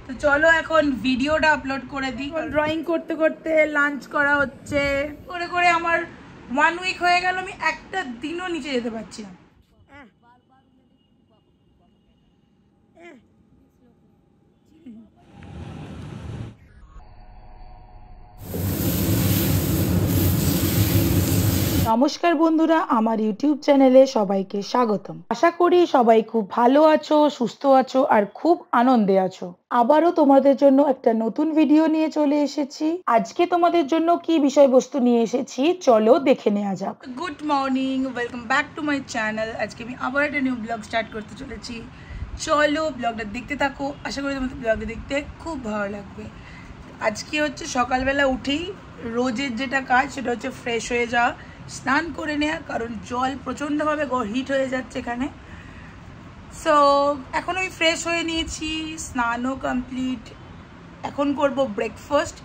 তো চলো এখন ভিডিওটা আপলোড করে দিই। ড্রয়িং করতে করতে লাঞ্চ করা হচ্ছে, করে করে আমার 1 উইক হয়ে গেল, আমি একটা দিনও নিচে যেতে পারছি না। নমস্কার বন্ধুরা, আমার ইউটিউব চ্যানেলে সবাইকে স্বাগতম। আশা করি সবাই খুব ভালো আছো, সুস্থ আছো আর খুব আনন্দে আছো। আবারও তোমাদের জন্য একটা নতুন ভিডিও নিয়ে চলে এসেছি। আজকে তোমাদের জন্য কি বিষয়বস্তু নিয়ে এসেছি চলো দেখে নেওয়া যাক। Good morning, welcome back to my channel. আজকে আমি আবার একটা নিউ ব্লগ স্টার্ট করতে চলেছি। চলো ব্লগটা দেখতে থাকো, আশা করি তোমাদের ব্লগটা দেখতে খুব ভালো লাগবে। আজকে হচ্ছে সকালবেলা উঠেই রোজের যেটা কাজ সেটা হচ্ছে ফ্রেশ হয়ে যাওয়া, স্নান করে নেওয়া, কারণ জল প্রচণ্ডভাবে হিট হয়ে যাচ্ছে এখানে। সো এখন আমি ফ্রেশ হয়ে নিয়েছি, স্নানও কমপ্লিট। এখন করব breakfast.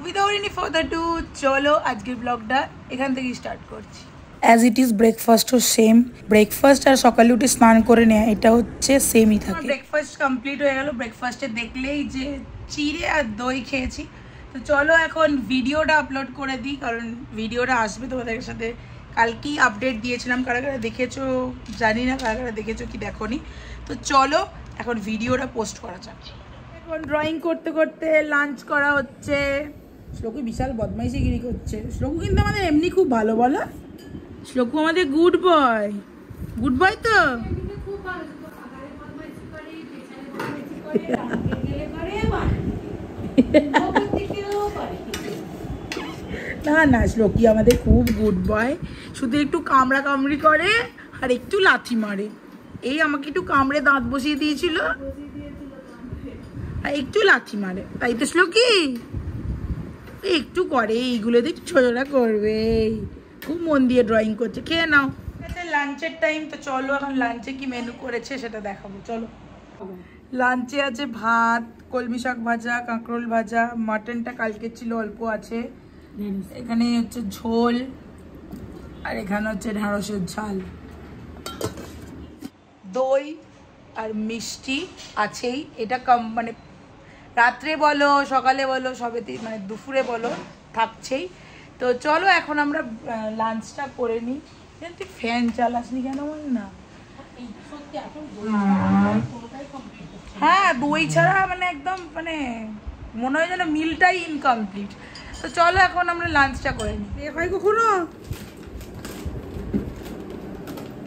Without any further ado চলো আজকের ব্লগটা এখান থেকেই স্টার্ট করছি। অ্যাজ ইট ইজ ব্রেকফাস্টও সেম। ব্রেকফাস্ট আর সকালে উঠে স্নান করে নেওয়া এটা হচ্ছে সেমই থাকে। ব্রেকফাস্ট কমপ্লিট হয়ে গেল। ব্রেকফাস্টে দেখলেই যে চিড়ে আর দই খেয়েছি। তো চলো এখন ভিডিওটা আপলোড করে দিই, কারণ ভিডিওটা আসবে তোমাদের সাথে। কালকেই আপডেট দিয়েছিলাম, কারা কারা দেখেছো জানি না, কারা কারা দেখেছো কি দেখোনি। তো চলো এখন ভিডিওটা পোস্ট করা যাক। এখন ড্রয়িং করতে করতে লাঞ্চ করা হচ্ছে। শ্লোকু বিশাল বদমাইশিগিরি করছে। শ্লোকু কিন্তু আমাদের এমনি খুব ভালো, বলো শ্লোকু আমাদের গুড বয়। গুড বয় তো না না, শ্লোকি আমাদের খুব গুড বয়। শুধু একটু কামড়া কামড়ি করে আর একটু লাথি মারে। এই আমাকে একটু কামড়ে দাঁত বসিয়ে দিয়েছিল আর একটু লাথি মারে, তাই তো শ্লোকি একটু করে। এইগুলো দিয়ে ছোটরা করবে। খুব মন দিয়ে ড্রয়িং করছে। খেয়ে নাও। লাঞ্চের টাইম, তো চলো এখন লাঞ্চে কি মেনু করেছে সেটা দেখাবো। চলো লাঞ্চে আছে ভাত, কলমি শাক ভাজা, কাঁকরোল ভাজা, মাটনটা কালকে ছিল অল্প আছে, এখানে হচ্ছে ঝোল, আর এখানে হচ্ছে ঢ্যাঁড়সের ঝাল, দই আর মিষ্টি আছেই। এটা মানে রাত্রে বলো সকালে বলো সবেতেই, মানে দুপুরে বলো থাকছেই। তো চলো এখন আমরা লাঞ্চটা করে নিই। তুই ফ্যান চালাসনি কেন বল না? হ্যাঁ, দই ছাড়া মানে একদম মানে মনে হয় যেন মিলটাই ইনকমপ্লিট। তো চলো এখন আমরা লাঞ্চটা করে নিই। হয় কখনো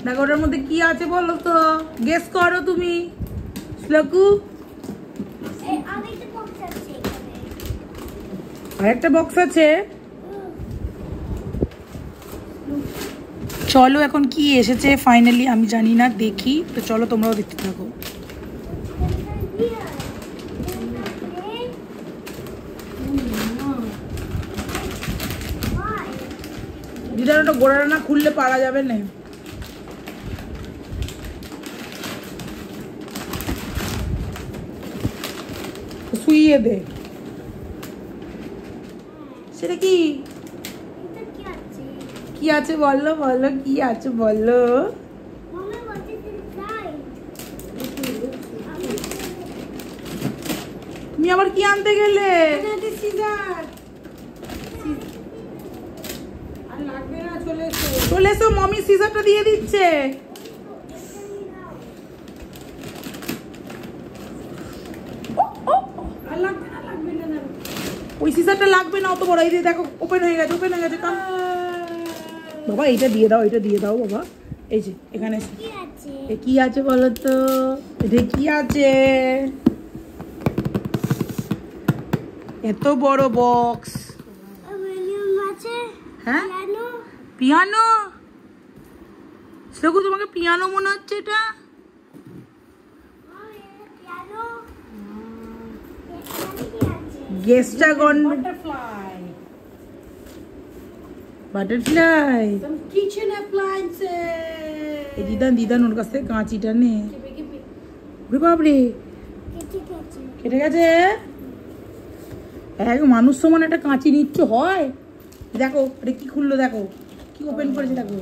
দেখো ওটার মধ্যে কি আছে বলো তো, গেস করো তুমি। শ্লোকু আরেকটা বক্স আছে। চলো এখন কি এসেছে ফাইনালি আমি জানি না, দেখি। তো চলো তোমরাও দেখতে থাকো। দিদাটা গোড়াটা না খুললে পারা যাবে না। শুইয়ে দে। সেটা কি কি আছে বলো, বলো কি আছে বলো। তুমি আবার কি আনতে গেলে? চলে এসো, মমি সিজারটা দিয়ে দিচ্ছে। ওই সিজারটা লাগবে না অত বড়। এই যে দেখো ওপেন হয়ে গেছে, ওপেন হয়ে গেছে। কাম বাবা, এইটা দিয়ে দাও, এটা দিয়ে দাও বাবা। এই যে এখানে কি আছে বলো তো, এটা কি আছে? এত বড় বক্স। হ্যাঁ, পিয়ানো। দেখো তোমাকে পিয়ানো মনে হচ্ছে এটা। গেস্টাগন বাটারফ্লাই, কিচেন অ্যাপ্লায়েন্সেস। এই দিদান ওর কাছ থেকে কাঁচিটা নে। বাপরে কেটে গেছে। এক মানুষ সমান একটা কাঁচি নিচ্ছ হয়। দেখো এটা কি খুললো, দেখো কি ওপেন করেছে, দেখো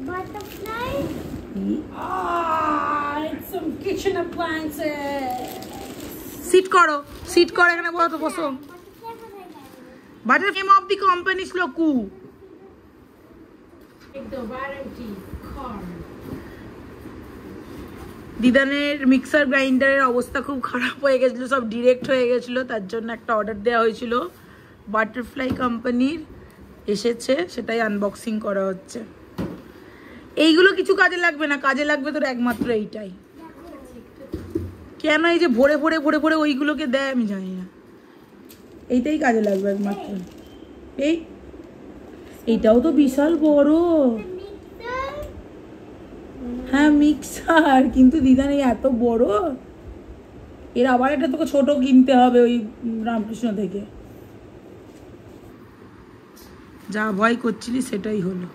butterfly. It's some kitchen appliances. Sit করো এখানে বসো। Butter name of the company শ্লোকু। দিদানের মিক্সার গ্রাইন্ডারের অবস্থা খুব খারাপ হয়ে গেছিলো, সব ডিরেক্ট হয়ে গেছিলো, তার জন্য একটা অর্ডার দেওয়া হয়েছিল বাটারফ্লাই কোম্পানির, এসেছে, সেটাই আনবক্সিং করা হচ্ছে। এইগুলো কিছু কাজে লাগবে না, কাজে লাগবে তোর একমাত্র এইটাই। কেন এই যে ভরে ভরে ভরে ভরে ওইগুলোকে দেয় আমি জানি না, এইটাই কাজে লাগবে একমাত্র। এইটাও তো বিশাল বড়। হ্যাঁ মিক্সার, কিন্তু দিদা নেই এত বড়। এর আবার একটা তোকে ছোট কিনতে হবে ওই রামকৃষ্ণ থেকে। যা ভয় করছিলি সেটাই হলো।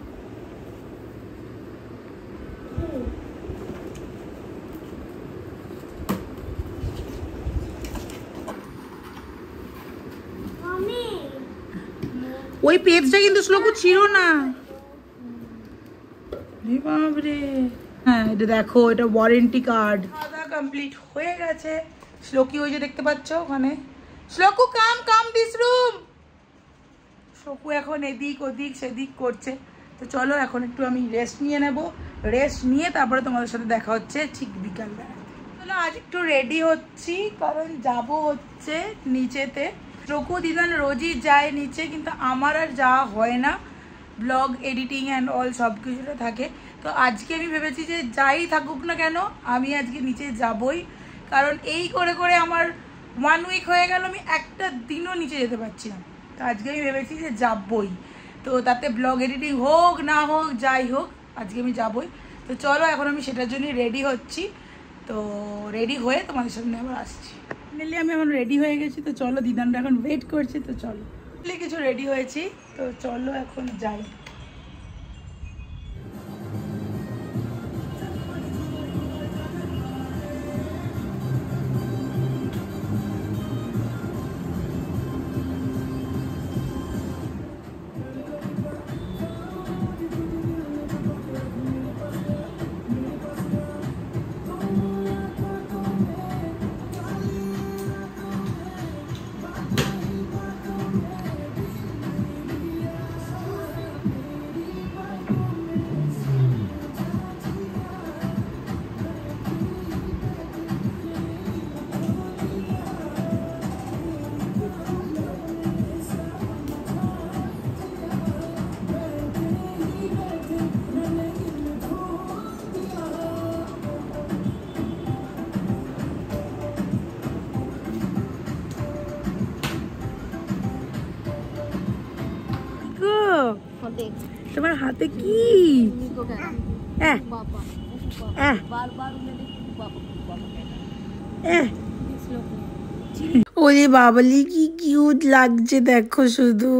ওই পেজটা কিন্তু শ্লোকু ছিল না। বাবরে, হ্যাঁ এটা দেখো, এটা ওয়ারেন্টি কার্ড। খাওয়া কমপ্লিট হয়ে গেছে। শ্লোকি ওই যে দেখতে পাচ্ছ ওখানে, শ্লোকু কাম দিস রুম। শ্লোকু এখন এদিক ওদিক সেদিক করছে। তো চলো এখন একটু আমি রেস্ট নিয়ে নেব, রেস্ট নিয়ে তারপরে তোমাদের সাথে দেখা হচ্ছে ঠিক বিকালবেলা। চলো আজ একটু রেডি হচ্ছি, কারণ যাব হচ্ছে নিচেতে। শ্লোকু দিদান রোজই যায় নিচে, কিন্তু আমার আর যাওয়া হয় না, ব্লগ এডিটিং অ্যান্ড অল সব কিছুটা থাকে। তো আজকে আমি ভেবেছি যে যাই থাকুক না কেন আমি আজকে নিচে যাবই, কারণ এই করে করে আমার 1 উইক হয়ে গেল, আমি একটা দিনও নিচে যেতে পারছি না। তো আজকে আমি ভেবেছি যে যাবই, তো তাতে ব্লগ এডিটিং হোক না হোক যাই হোক আজকে আমি যাবই। তো চলো এখন আমি সেটার জন্যই রেডি হচ্ছি। তো রেডি হয়ে তোমাদের সামনে আবার আসছি। ফাইনালি আমি এখন রেডি হয়ে গেছি। তো চলো, দিদানরা এখন ওয়েট করছি। তো চলো, কিছু রেডি হয়েছি, তো চলো এখন যাই। তোমার হাতে কি? ওরে বাবলি কি কিউট লাগছে দেখো শুধু।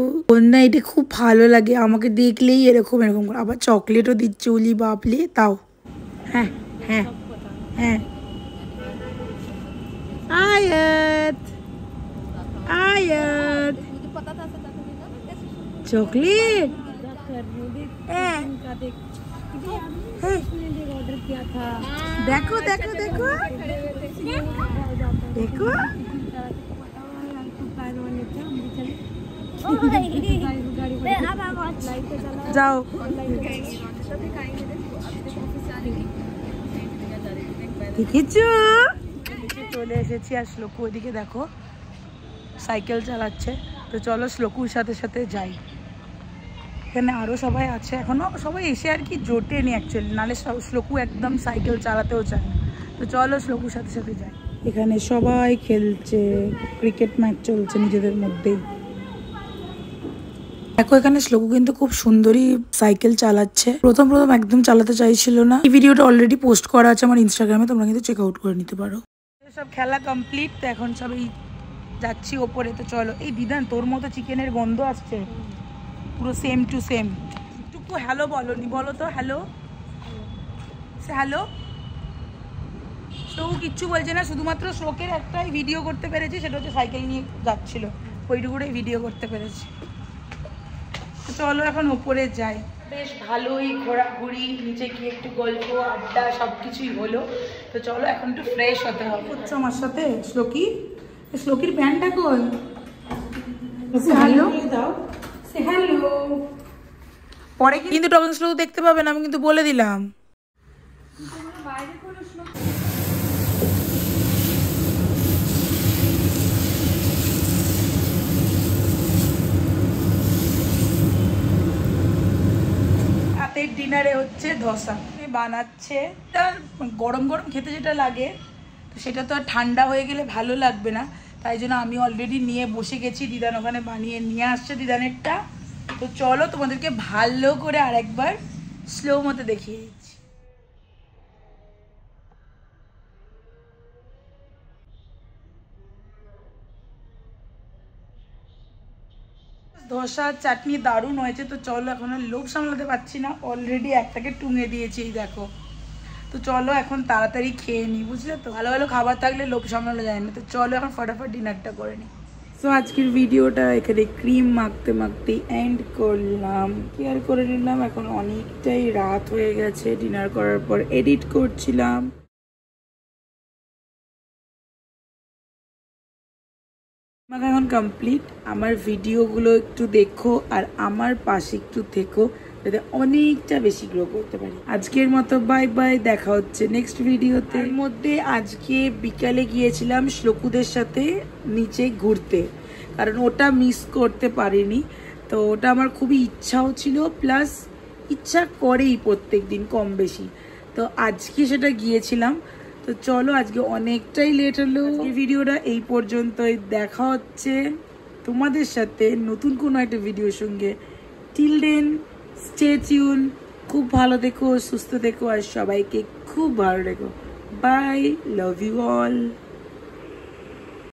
না এটা খুব ভালো লাগে, আমাকে দেখলেই এরকম এরকম করে। আবার চকলেটও দিচ্ছে, ওলি বাবলি। তাও হ্যাঁ হ্যাঁ হ্যাঁ। আয়াত আয়াত চকলেট। দেখো দেখো দেখো দেখো, যাও দেখেছো। চলে এসেছি, আর শ্লোকু ওদিকে দেখো সাইকেল চালাচ্ছে। তো চলো শ্লোকুর সাথে সাথে যাই। এখানে আরও সবাই আছে, এখনও সবাই এসে আর কি জোটেনি অ্যাকচুয়ালি, নাহলে শ্লোকু একদম সাইকেল চালাতেও চায় না। তো চলো শ্লোকুর সাথে সাথে যাই। এখানে সবাই খেলছে, ক্রিকেট ম্যাচ চলছে নিজেদের মধ্যেই। দেখো এখানে শ্লোকু কিন্তু খুব সুন্দরই সাইকেল চালাচ্ছে। প্রথম একদম চালাতে চাইছিল না। এই ভিডিওটা অলরেডি পোস্ট করা আছে আমার ইনস্টাগ্রামে, তোমরা কিন্তু চেক আউট করে নিতে পারো। সব খেলা কমপ্লিট, তো এখন সবাই যাচ্ছি ওপরে। তো চলো। এই দিদান তোর মতো চিকেনের গন্ধ আসছে পুরো সেম টু সেম। একটু হ্যালো বলনি, বলো তো হ্যালো। হ্যালো। শ্লোকু কিচ্ছু বলছে না, শুধুমাত্র শ্লোকের একটাই ভিডিও করতে পেরেছি, সেটা হচ্ছে সাইকেল নিয়ে যাচ্ছিল, ওইটুকুটাই ভিডিও করতে পেরেছি। তো চলো এখন ওপরে যাই। বেশ ভালোই ঘোরাঘুরি, নিচে গিয়ে একটু গল্প আড্ডা সব কিছুই হলো। তো চলো এখন একটু ফ্রেশ হতে হবে। হচ্ছে আমার সাথে শ্লোকি, শ্লোকির প্যান্টটা কই? হ্যালো দাও, সে হ্যালো। পরে কিন্তু তখন শ্লোক দেখতে পাবে না, আমি কিন্তু বলে দিলাম। রাতের ডিনারে হচ্ছে ধোসা বানাচ্ছে। গরম গরম খেতে যেটা লাগে, তো সেটা তো আর ঠান্ডা হয়ে গেলে ভালো লাগবে না, তাই জন্য আমি অলরেডি নিয়ে বসে গেছি। দিদান ওখানে বানিয়ে নিয়ে আসছে দিদানেরটা। তো চলো তোমাদেরকে ভালো করে আরেকবার স্লো মতো দেখিয়ে দিচ্ছি। ধোসা চাটনি দারুণ হয়েছে। তো চলো, এখন আর লোভ সামলাতে পারছি না, অলরেডি একটাকে টুঙে দিয়েছি, এই দেখো। তো চলো এখন তাড়াতাড়ি খেয়ে নিই, বুঝলে তো? ভালো ভালো খাবার থাকলে লোভ সামলানো যায় না। তো চলো এখন ফটাফট ডিনারটা করে নিই। তো আজকের ভিডিওটা এখানে ক্রিম মাখতে মাখতে এন্ড করলাম, কেয়ার করে নিলাম। এখন অনেকটাই রাত হয়ে গেছে, ডিনার করার পর এডিট করছিলাম। আমাকে এখন কমপ্লিট। আমার ভিডিওগুলো একটু দেখো আর আমার পাশে একটু থেকো, যাতে অনেকটা বেশি গ্রো করতে পারি। আজকের মতো বাই বাই, দেখা হচ্ছে নেক্সট ভিডিওতে। এর মধ্যে আজকে বিকালে গিয়েছিলাম শ্লোকুদের সাথে নিচে ঘুরতে, কারণ ওটা মিস করতে পারিনি। তো ওটা আমার খুবই ইচ্ছাও ছিল, প্লাস ইচ্ছা করেই প্রত্যেক দিন কম বেশি। তো আজকে সেটা গিয়েছিলাম। তো চলো, আজকে অনেকটাই লেট হলো। এই ভিডিওটা এই পর্যন্তই। দেখা হচ্ছে তোমাদের সাথে নতুন কোনো একটা ভিডিওর সঙ্গে। Till then stay tuned. খুব ভালো থেকো, সুস্থ থেকো, আর সবাইকে খুব ভালো রেখো। Bye, love you all.